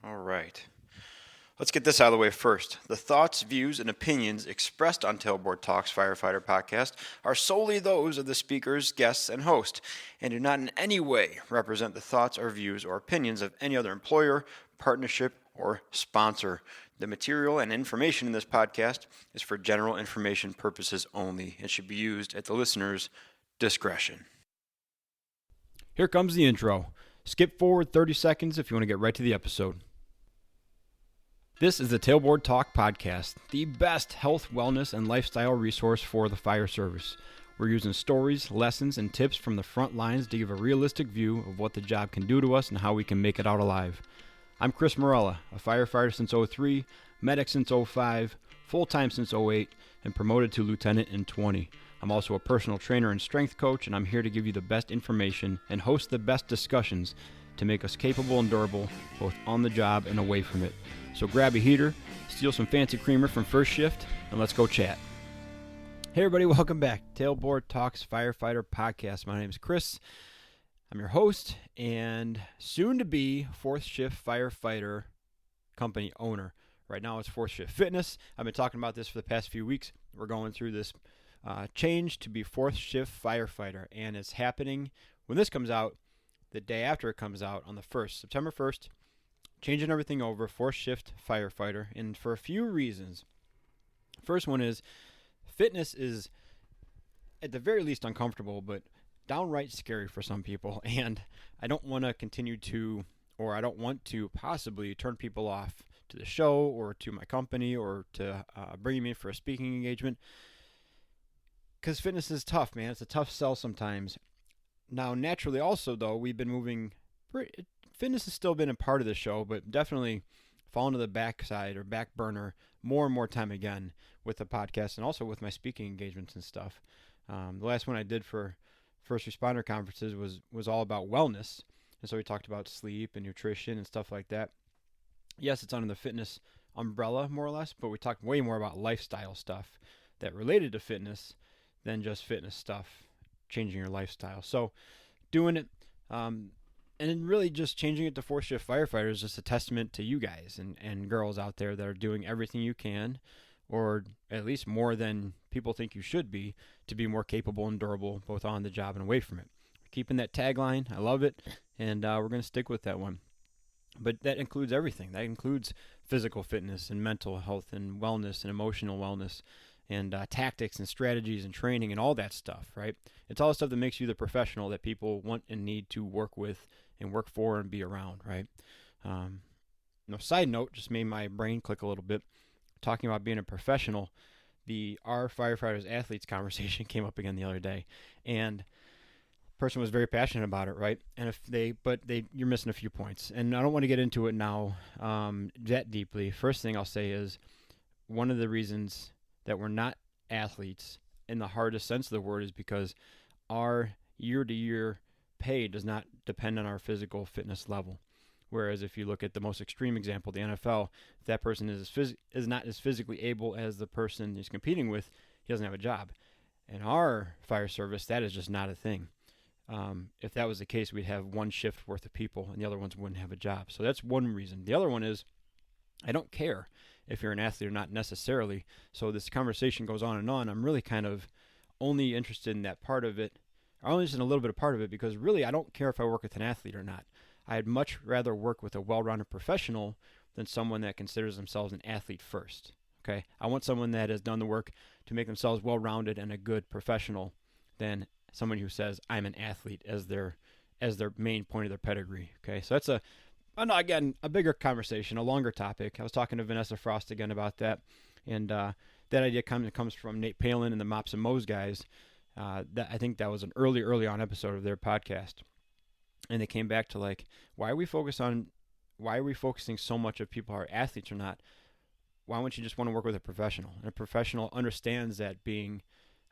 All right. Let's get this out of the way first. The thoughts, views, and opinions expressed on Tailboard Talks Firefighter podcast are solely those of the speakers, guests, and host, and do not in any way represent the thoughts or views or opinions of any other employer, partnership, or sponsor. The material and information in this podcast is for general information purposes only and should be used at the listener's discretion. Here comes the intro. Skip forward 30 seconds if you want to get right to the episode. This is the Tailboard Talk Podcast, the best health, wellness, and lifestyle resource for the fire service. We're using stories, lessons, and tips from the front lines to give a realistic view of what the job can do to us and how we can make it out alive. I'm Chris Morella, a firefighter since 03, medic since 05, full-time since 08, and promoted to lieutenant in 20. I'm also a personal trainer and strength coach, and I'm here to give you the best information and host the best discussions to make us capable and durable, both on the job and away from it. So grab a heater, steal some fancy creamer from First Shift, and let's go chat. Hey everybody, welcome back. Tailboard Talks Firefighter Podcast. My name is Chris. I'm your host and soon-to-be Fourth Shift Firefighter company owner. Right now it's Fourth Shift Fitness. I've been talking about this for the past few weeks. We're going through this change to be Fourth Shift Firefighter, and it's happening when this comes out, the day after it comes out on the 1st, September 1st. Changing everything over, Fourth Shift Firefighter, and for a few reasons. First one is fitness is at the very least uncomfortable, but downright scary for some people, and I don't want to continue to, or I don't want to possibly turn people off to the show or to my company or to bring me in for a speaking engagement, because fitness is tough, man. It's a tough sell sometimes. Now, naturally also, though, we've been moving fitness has still been a part of the show, but definitely fallen to the backside or back burner more and more time again with the podcast and also with my speaking engagements and stuff. The last one I did for first responder conferences was all about wellness. And so we talked about sleep and nutrition and stuff like that. Yes, it's under the fitness umbrella more or less, but we talked way more about lifestyle stuff that related to fitness than just fitness stuff, changing your lifestyle. So doing it, and really just changing it to Fourth Shift Firefighter is just a testament to you guys and girls out there that are doing everything you can, or at least more than people think you should be, to be more capable and durable, both on the job and away from it. Keeping that tagline, I love it, and we're going to stick with that one. But that includes everything. That includes physical fitness and mental health and wellness and emotional wellness and tactics and strategies and training and all that stuff, right? It's all the stuff that makes you the professional that people want and need to work with and work for and be around, right? Side note, just made my brain click a little bit. Talking about being a professional, our firefighters athletes conversation came up again the other day, and the person was very passionate about it, right? And you're missing a few points, and I don't want to get into it now that deeply. First thing I'll say is one of the reasons that we're not athletes in the hardest sense of the word is because our year-to-year pay does not depend on our physical fitness level. Whereas if you look at the most extreme example, the NFL, if that person is not as physically able as the person he's competing with, he doesn't have a job. In our fire service, that is just not a thing. If that was the case, we'd have one shift worth of people and the other ones wouldn't have a job. So that's one reason. The other one is I don't care if you're an athlete or not necessarily. So this conversation goes on and on. I'm really kind of only interested in that part of it. I'm only interested in a little bit of part of it because really I don't care if I work with an athlete or not. I'd much rather work with a well-rounded professional than someone that considers themselves an athlete first. Okay, I want someone that has done the work to make themselves well-rounded and a good professional than someone who says I'm an athlete as their main point of their pedigree. Okay, so that's again a bigger conversation, a longer topic. I was talking to Vanessa Frost again about that, and that idea comes from Nate Palin and the Mops and Mo's guys. That I think that was an early on episode of their podcast, and they came back to like, why are we focusing so much of people who are athletes or not? Why wouldn't you just want to work with a professional? And a professional understands that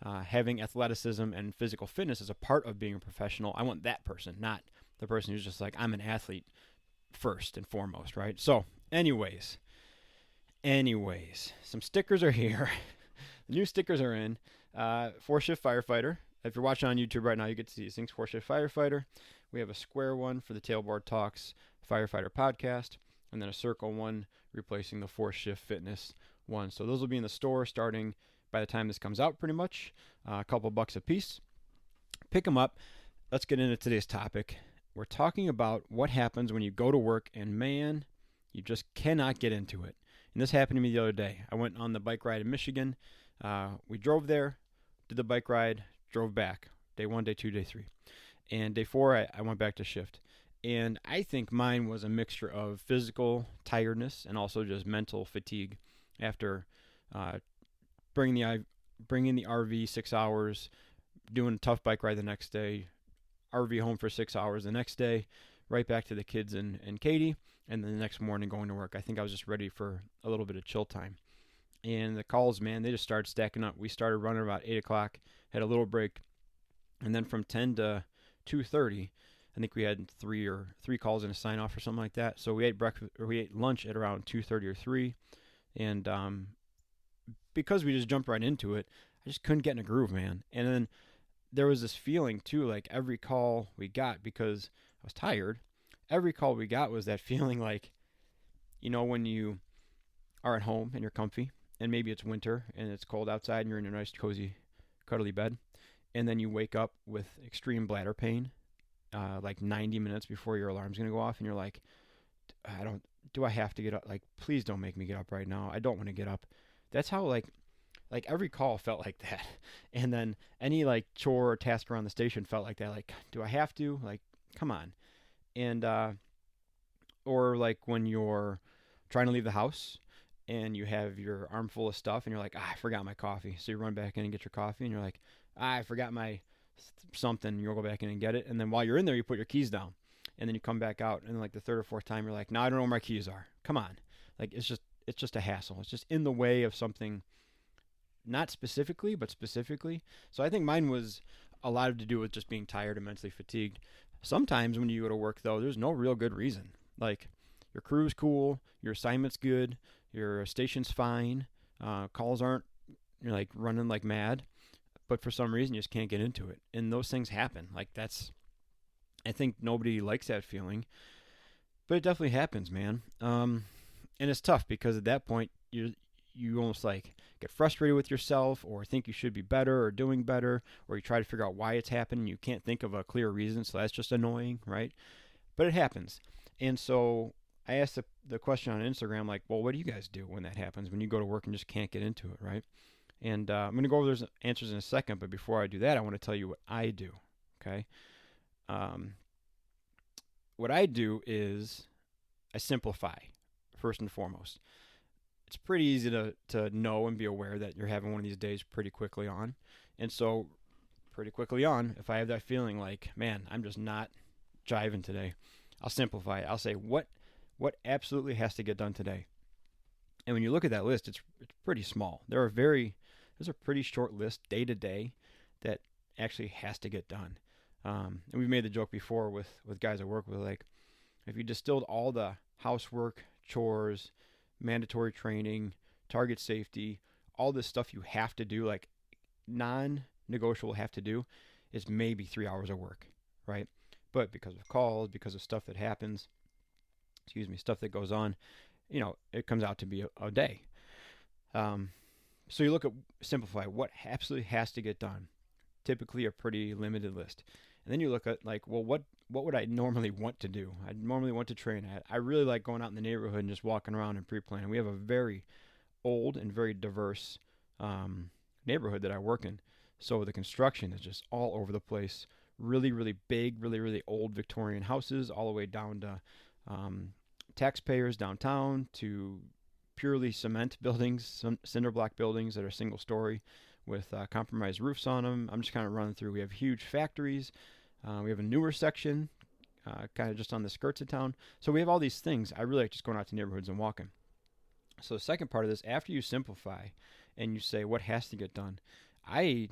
having athleticism and physical fitness is a part of being a professional. I want that person, not the person who's just like, I'm an athlete first and foremost, right? So anyways, some stickers are here. The new stickers are in. Fourth Shift Firefighter. If you're watching on YouTube right now, you get to see these things. Fourth Shift Firefighter. We have a square one for the Tailboard Talks Firefighter podcast. and then a Circle 1 replacing the Force Shift Fitness 1. So those will be in the store starting by the time this comes out, pretty much a couple bucks a piece. Pick them up. Let's get into today's topic. We're talking about what happens when you go to work and, man, you just cannot get into it. And this happened to me the other day. I went on the bike ride in Michigan. We drove there, did the bike ride, drove back. Day 1, day 2, day 3. And day 4, I went back to shift. And I think mine was a mixture of physical tiredness and also just mental fatigue after bringing the RV 6 hours, doing a tough bike ride the next day, RV home for 6 hours the next day, right back to the kids and Katie, and then the next morning going to work. I think I was just ready for a little bit of chill time. And the calls, man, they just started stacking up. We started running about 8 o'clock, had a little break, and then from 10 to 2:30, I think we had three calls and a sign off or something like that. So we ate lunch at around 2:30 or 3, and because we just jumped right into it, I just couldn't get in a groove, man. And then there was this feeling too, like every call we got, because I was tired, every call we got was that feeling like, when you are at home and you're comfy, and maybe it's winter and it's cold outside and you're in a nice, cozy, cuddly bed, and then you wake up with extreme bladder pain, like 90 minutes before your alarm's going to go off, and you're like, do I have to get up? Like, please don't make me get up right now. I don't want to get up. That's how, like every call felt like that. And then any like chore or task around the station felt like that. Like, do I have to? Like, come on. And, or like when you're trying to leave the house and you have your arm full of stuff and you're like, I forgot my coffee. So you run back in and get your coffee and you're like, I forgot my something. You'll go back in and get it. And then while you're in there, you put your keys down and then you come back out. And like the third or fourth time, you're like, no, I don't know where my keys are. Come on. Like, it's just a hassle. It's just in the way of something, not specifically, but specifically. So I think mine was a lot to do with just being tired and mentally fatigued. Sometimes when you go to work, though, there's no real good reason. Like, your crew's cool, your assignment's good, your station's fine, calls aren't, you're like running like mad, but for some reason you just can't get into it. And those things happen. Like, I think nobody likes that feeling, but it definitely happens, man. And it's tough because at that point you almost like get frustrated with yourself or think you should be better or doing better, or you try to figure out why it's happening. You can't think of a clear reason, so that's just annoying, right? But it happens. And so I asked the question on Instagram, like, well, what do you guys do when that happens, when you go to work and just can't get into it, right? And I'm going to go over those answers in a second, but before I do that, I want to tell you what I do, okay? What I do is I simplify, first and foremost. It's pretty easy to know and be aware that you're having one of these days pretty quickly on. And so pretty quickly on, if I have that feeling like, man, I'm just not jiving today, I'll simplify it. I'll say, what absolutely has to get done today? And when you look at that list, it's pretty small. There's a pretty short list day to day that actually has to get done. And we've made the joke before with guys I work with, like, if you distilled all the housework, chores, mandatory training, target safety, all this stuff you have to do, like non-negotiable have to do, is maybe 3 hours of work, right? But because of calls, because of stuff that happens, stuff that goes on, it comes out to be a day. So you look at simplify, what absolutely has to get done. Typically a pretty limited list. And then you look at like, well, what would I normally want to do? I normally want to train. I really like going out in the neighborhood and just walking around and pre-planning. We have a very old and very diverse neighborhood that I work in. So the construction is just all over the place. Really, really big, really, really old Victorian houses, all the way down to taxpayers downtown, to purely cement buildings, some cinder block buildings that are single story with compromised roofs on them. I'm just kind of running through. We have huge factories. We have a newer section, kind of just on the skirts of town. So we have all these things. I really like just going out to neighborhoods and walking. So the second part of this, after you simplify and you say what has to get done, I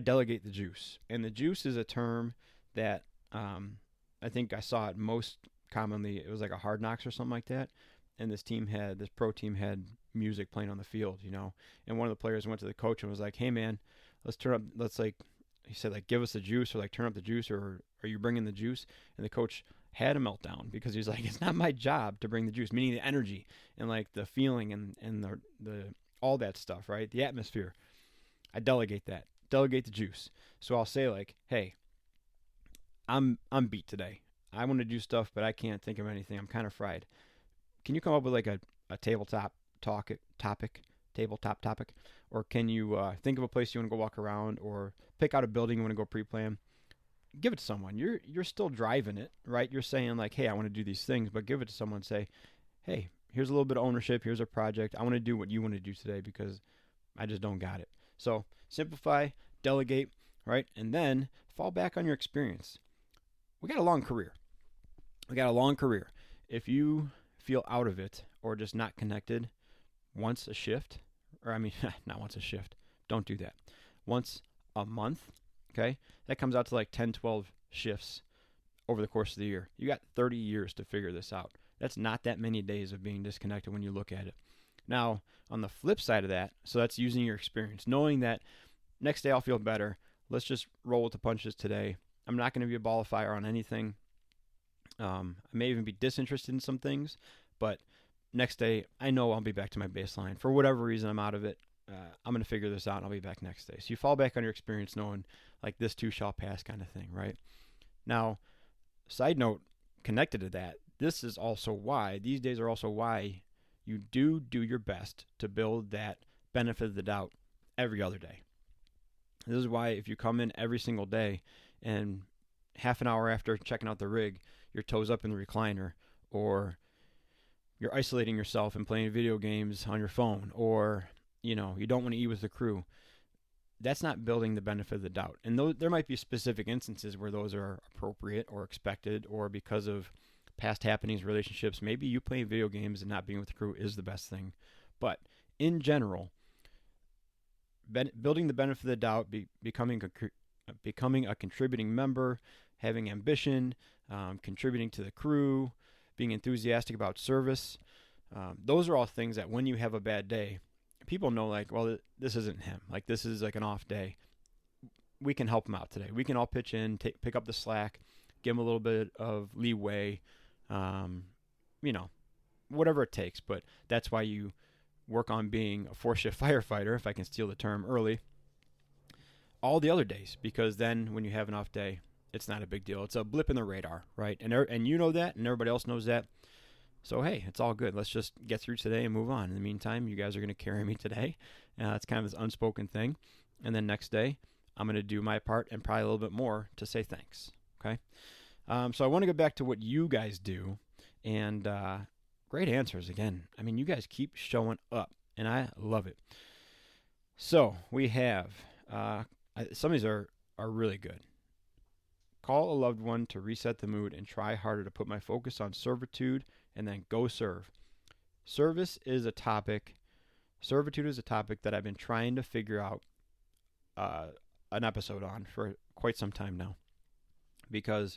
delegate the juice. And the juice is a term that I think I saw it most commonly. It was like a Hard Knocks or something like that. And this pro team had music playing on the field, and one of the players went to the coach and was like, hey man, he said, like, give us the juice, or like turn up the juice, or are you bringing the juice? And the coach, had a meltdown because he's like, it's not my job to bring the juice, meaning the energy and like the feeling and the all that stuff, right? The atmosphere. I delegate that. Delegate the juice. So I'll say like, hey, I'm beat today. I want to do stuff, but I can't think of anything. I'm kind of fried. Can you come up with like a tabletop topic, or can you think of a place you want to go walk around, or pick out a building you want to go pre-plan? Give it to someone. You're still driving it, right? You're saying like, hey, I want to do these things, but give it to someone. Say, hey, here's a little bit of ownership. Here's a project. I want to do what you want to do today because I just don't got it. So simplify, delegate, right? And then fall back on your experience. We got a long career. If you feel out of it or just not connected once a shift, or I mean, not once a shift, don't do that. Once a month, okay? That comes out to like 10, 12 shifts over the course of the year. You got 30 years to figure this out. That's not that many days of being disconnected when you look at it. Now, on the flip side of that, so that's using your experience, knowing that next day I'll feel better. Let's just roll with the punches today. I'm not going to be a ball of fire on anything. I may even be disinterested in some things, but next day I know I'll be back to my baseline. For whatever reason I'm out of it, I'm going to figure this out and I'll be back next day. So you fall back on your experience knowing like this too shall pass kind of thing, right? Now, side note connected to that, these days are also why you do your best to build that benefit of the doubt every other day. This is why if you come in every single day and half an hour after checking out the rig, your toes up in the recliner, or you're isolating yourself and playing video games on your phone, or you don't want to eat with the crew, that's not building the benefit of the doubt. And there might be specific instances where those are appropriate or expected, or because of past happenings, relationships, maybe you playing video games and not being with the crew is the best thing. But in general, building the benefit of the doubt, becoming a contributing member, having ambition, contributing to the crew, being enthusiastic about service, those are all things that when you have a bad day, people know like, well, this isn't him. Like this is like an off day. We can help him out today. We can all pitch in, pick up the slack, give him a little bit of leeway, whatever it takes. But that's why you work on being a 4-shift firefighter, if I can steal the term early, all the other days, because then when you have an off day, it's not a big deal. It's a blip in the radar, right? And you know that, and everybody else knows that. So, hey, it's all good. Let's just get through today and move on. In the meantime, you guys are going to carry me today. It's kind of this unspoken thing. And then next day, I'm going to do my part and probably a little bit more to say thanks, okay? So I want to go back to what you guys do. And great answers again. I mean, you guys keep showing up, and I love it. So we have, some of these are really good. Call a loved one to reset the mood and try harder to put my focus on servitude and then go serve. Servitude is a topic that I've been trying to figure out an episode on for quite some time now because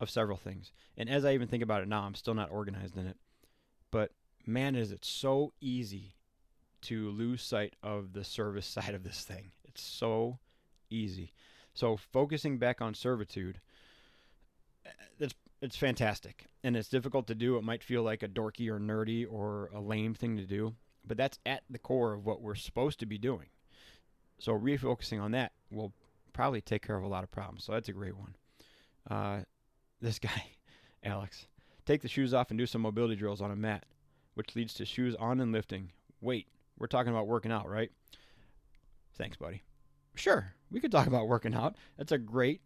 of several things. And as I even think about it now, I'm still not organized in it. But man, is it so easy to lose sight of the service side of this thing. It's so easy. So focusing back on servitude, it's fantastic. And it's difficult to do. It might feel like a dorky or nerdy or a lame thing to do, but that's at the core of what we're supposed to be doing. So refocusing on that will probably take care of a lot of problems. So that's a great one. This guy, Alex, take the shoes off and do some mobility drills on a mat, which leads to shoes on and lifting. Wait, we're talking about working out, right? Thanks, buddy. Sure, we could talk about working out. That's a great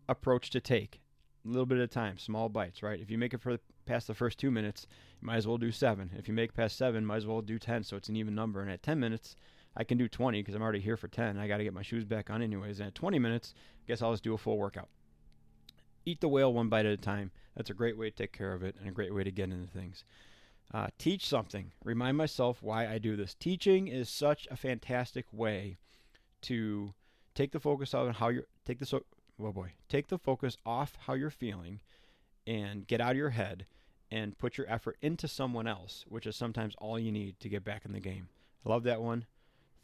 approach to take. A little bit at a time, small bites, right? If you make it past the first 2 minutes, you might as well do 7. If you make it past 7, might as well do 10, so it's an even number. And at 10 minutes, I can do 20 because I'm already here for 10. I got to get my shoes back on anyways. And at 20 minutes, I guess I'll just do a full workout. Eat the whale one bite at a time. That's a great way to take care of it and a great way to get into things. Teach something. Remind myself why I do this. Teaching is such a fantastic way to take the focus on how you're take the focus off how you're feeling and get out of your head and put your effort into someone else, which is sometimes all you need to get back in the game. I love that one.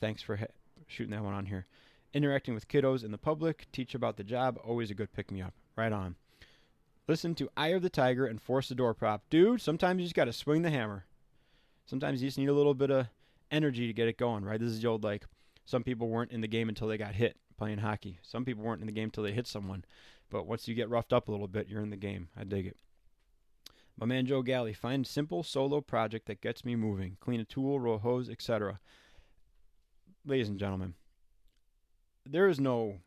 Thanks for shooting that one on here. Interacting with kiddos in the public, teach about the job, always a good pick-me-up. Right on. Listen to Eye of the Tiger and Force the Door Prop. Dude, sometimes you just got to swing the hammer. Sometimes you just need a little bit of energy to get it going, right? This is the old, like, some people weren't in the game until they got hit playing hockey. Some people weren't in the game until they hit someone. But once you get roughed up a little bit, you're in the game. I dig it. My man Joe Galley, find simple solo project that gets me moving. Clean a tool, roll a hose, etc. Ladies and gentlemen, there is no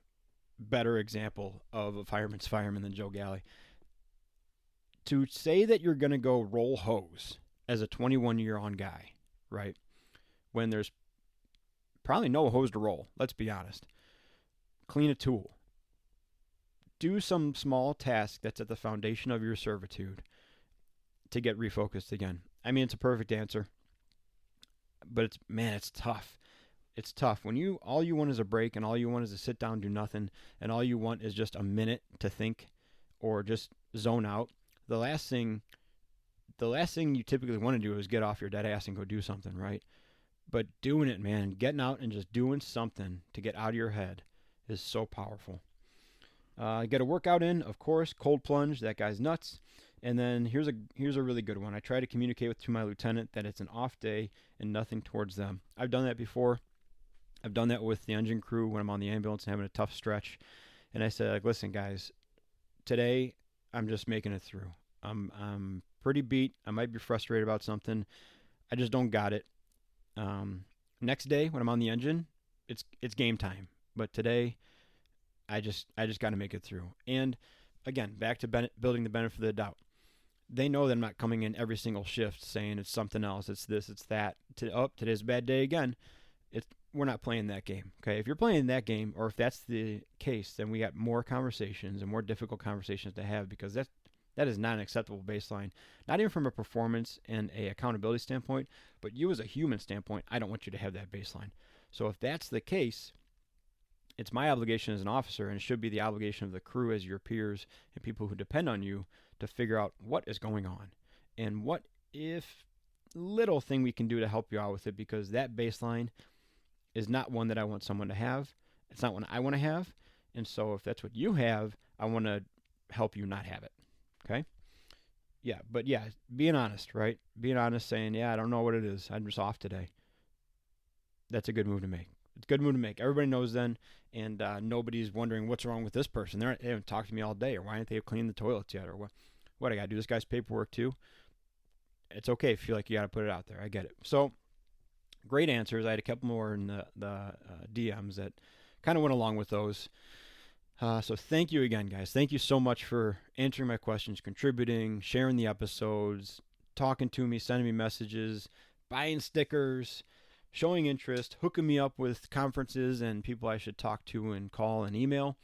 better example of a fireman's fireman than Joe Galley. To say that you're going to go roll hose as a 21-year-on guy, right, when there's probably no hose to roll, let's be honest. Clean a tool. Do some small task that's at the foundation of your servitude to get refocused again. I mean, it's a perfect answer, but it's tough. It's tough when all you want is a break and all you want is to sit down, do nothing, and all you want is just a minute to think or just zone out. The last thing you typically want to do is get off your dead ass and go do something, right? But doing it, man, getting out and just doing something to get out of your head is so powerful. Get a workout in, of course. Cold plunge, that guy's nuts. And then here's a really good one. I try to communicate to my lieutenant that it's an off day and nothing towards them. I've done that before. I've done that with the engine crew when I'm on the ambulance and having a tough stretch. And I said, like, listen, guys, today I'm just making it through. I'm pretty beat. I might be frustrated about something. I just don't got it. Next day when I'm on the engine, it's game time. But today, I just got to make it through. And again, back to building the benefit of the doubt. They know that I'm not coming in every single shift saying it's something else, it's this, it's that. Today's a bad day again. We're not playing that game. Okay, if you're playing that game, or if that's the case, then we got more conversations and more difficult conversations to have, because that is not an acceptable baseline. Not even from a performance and a accountability standpoint, but you as a human standpoint, I don't want you to have that baseline. So if that's the case, it's my obligation as an officer, and it should be the obligation of the crew as your peers and people who depend on you to figure out what is going on and what if little thing we can do to help you out with it, because that baseline is not one that I want someone to have. It's not one I want to have. And so if that's what you have, I want to help you not have it. Okay? Yeah, but yeah, being honest, right? Being honest, saying, yeah, I don't know what it is. I'm just off today. That's a good move to make. It's a good move to make. Everybody knows then, and nobody's wondering what's wrong with this person. They haven't talked to me all day, or why aren't they cleaning the toilets yet, or what I got to do this guy's paperwork too. It's okay if you feel like you got to put it out there. I get it. So great answers. I had a couple more in the DMs that kind of went along with those. So thank you again, guys. Thank you so much for answering my questions, contributing, sharing the episodes, talking to me, sending me messages, buying stickers, showing interest, hooking me up with conferences and people I should talk to and call and email.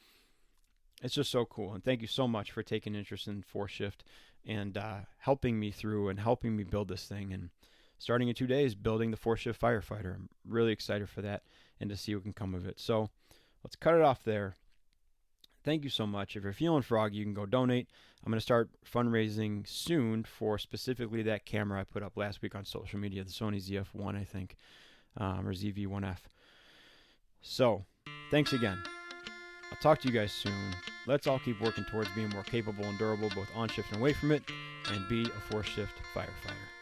It's just so cool. And thank you so much for taking interest in Force Shift and helping me through and helping me build this thing. And starting in 2 days, building the Force Shift Firefighter. I'm really excited for that and to see what can come of it. So let's cut it off there. Thank you so much. If you're feeling froggy, you can go donate. I'm going to start fundraising soon for specifically that camera I put up last week on social media, the Sony ZF-1, I think, or ZV-1F. So, thanks again. I'll talk to you guys soon. Let's all keep working towards being more capable and durable, both on shift and away from it, and be a Force Shift firefighter.